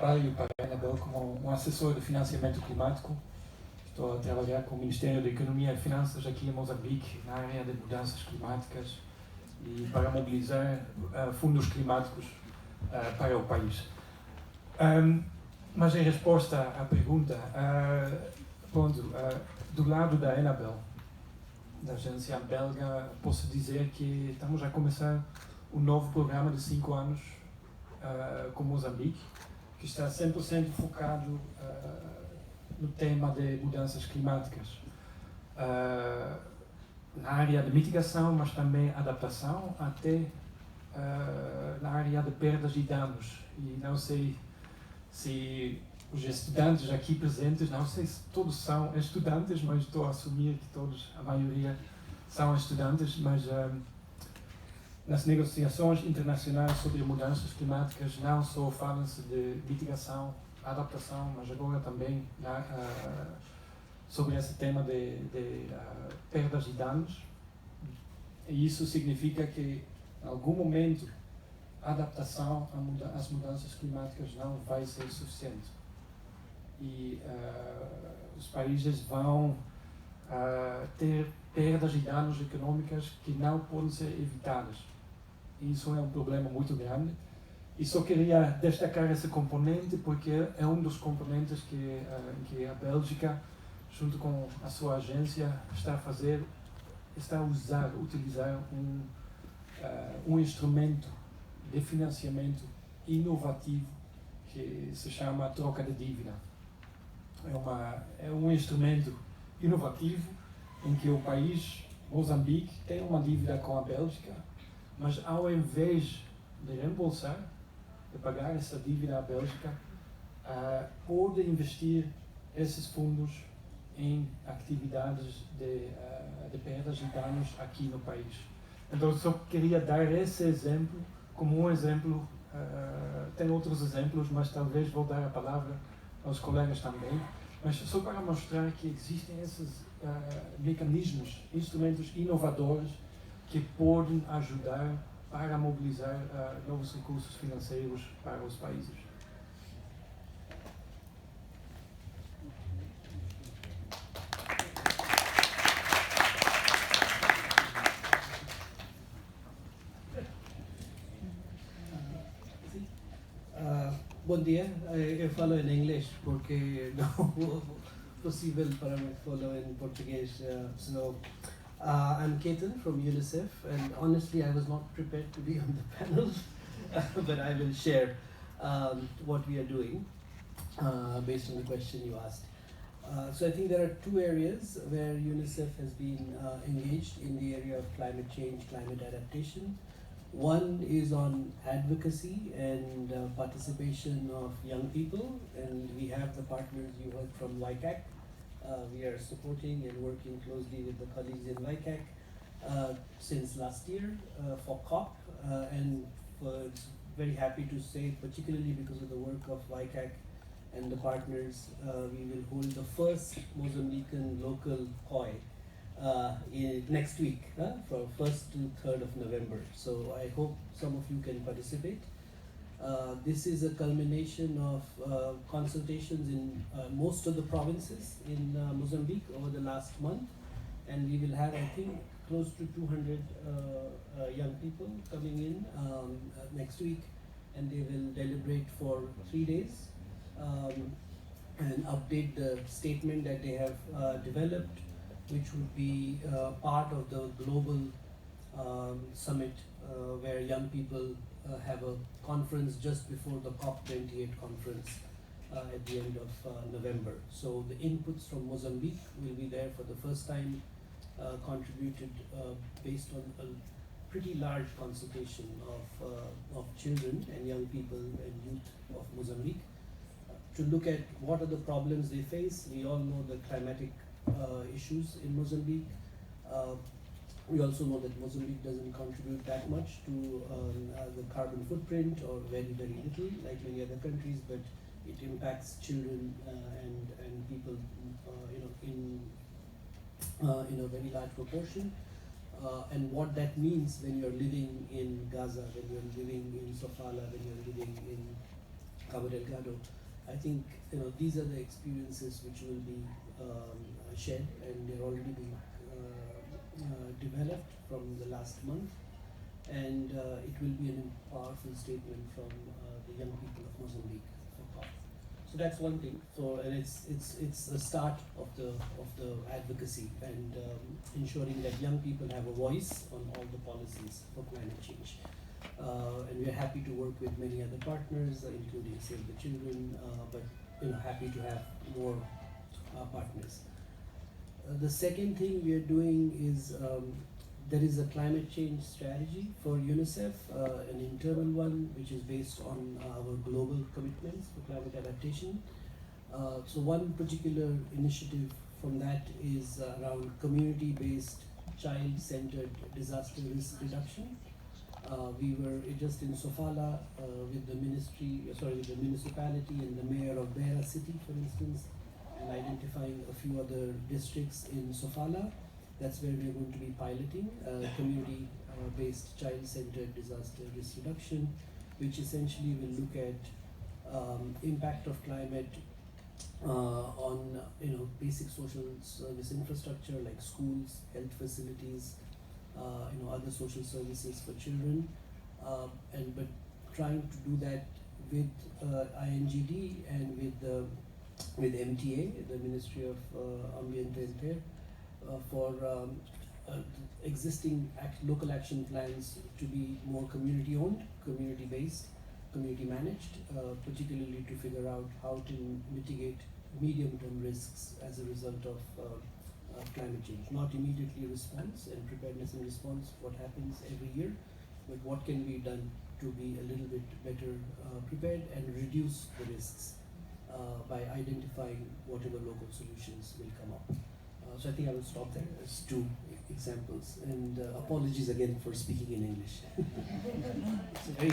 trabalho para a Anabel como um assessor de financiamento climático. Estou a trabalhar com o Ministério da Economia e Finanças aqui em Moçambique, na área de mudanças climáticas e para mobilizar fundos climáticos para o país. Mas em resposta à pergunta, do lado da Anabel, da agência belga, posso dizer que estamos a começar um novo programa de 5 anos com Moçambique, que está 100% focado no tema de mudanças climáticas, na área de mitigação, mas também adaptação, até na área de perdas e danos. E não sei se os estudantes aqui presentes, não sei se todos são estudantes, mas estou a assumir que todos, a maioria, são estudantes, mas nas negociações internacionais sobre mudanças climáticas não só fala-se de mitigação, adaptação, mas agora também sobre esse tema de perdas e danos. E isso significa que, em algum momento, a adaptação às mudanças climáticas não vai ser suficiente. E os países vão ter perdas e danos econômicos que não podem ser evitadas. E isso é um problema muito grande. E só queria destacar esse componente porque é um dos componentes que a Bélgica, junto com a sua agência, está a utilizar um instrumento de financiamento inovativo que se chama troca de dívida. É um instrumento inovativo em que o país, Moçambique, tem uma dívida com a Bélgica, mas ao invés de reembolsar, de pagar essa dívida à Bélgica, pode investir esses fundos em atividades de perdas e danos aqui no país. Então, só queria dar esse exemplo como um exemplo. Tem outros exemplos, mas talvez vou dar a palavra aos colegas também. Mas só para mostrar que existem esses mecanismos, instrumentos inovadores que podem ajudar para mobilizar novos recursos financeiros para os países. Bom dia, eu falo em inglês porque não é possível para mim falar em português. I'm Ketan from UNICEF, and honestly I was not prepared to be on the panel, but I will share what we are doing based on the question you asked. So I think there are two areas where UNICEF has been engaged in the area of climate change, climate adaptation. One is on advocacy and participation of young people, and we have the partners you heard from YCAC. We are supporting and working closely with the colleagues in YCAC since last year for COP, and very happy to say, particularly because of the work of YCAC and the partners, we will hold the first Mozambican local COI next week, from 1st to 3rd of November. So I hope some of you can participate. This is a culmination of consultations in most of the provinces in Mozambique over the last month, and we will have, I think, close to 200 young people coming in next week, and they will deliberate for 3 days and update the statement that they have developed, which would be part of the global summit where young people have a conference just before the COP28 conference at the end of November. So the inputs from Mozambique will be there for the first time, contributed based on a pretty large consultation of children and young people and youth of Mozambique to look at what are the problems they face. We all know the climatic issues in Mozambique. We also know that Mozambique doesn't contribute that much to the carbon footprint, or very, very little, like many other countries, but it impacts children and people, in a very large proportion. And what that means when you're living in Gaza, when you're living in Sofala, when you're living in Cabo Delgado. I think these are the experiences which will be shared, and they're already being developed from the last month, and it will be a powerful statement from the young people of Mozambique for COP. So that's one thing. So, and it's the start of the advocacy, and ensuring that young people have a voice on all the policies for climate change. And we're happy to work with many other partners, including Save the Children, but happy to have more partners. The second thing we are doing is there is a climate change strategy for UNICEF, an internal one which is based on our global commitments for climate adaptation. So one particular initiative from that is around community-based, child-centered disaster risk reduction. We were just in Sofala with the municipality and the mayor of Beira City, for instance, and identifying a few other districts in Sofala. That's where we're going to be piloting community-based child-centered disaster risk reduction, which essentially will look at impact of climate on basic social service infrastructure like schools, health facilities, other social services for children, but trying to do that with INGD and with MTA, the Ministry of Ambiente and Air, for existing local action plans to be more community-owned, community-based, community-managed, particularly to figure out how to mitigate medium-term risks as a result of climate change. Not immediately response and preparedness and response, what happens every year, but what can be done to be a little bit better prepared and reduce the risks by identifying whatever local solutions will come up. So I think I will stop there as two examples, and apologies again for speaking in English. It's a very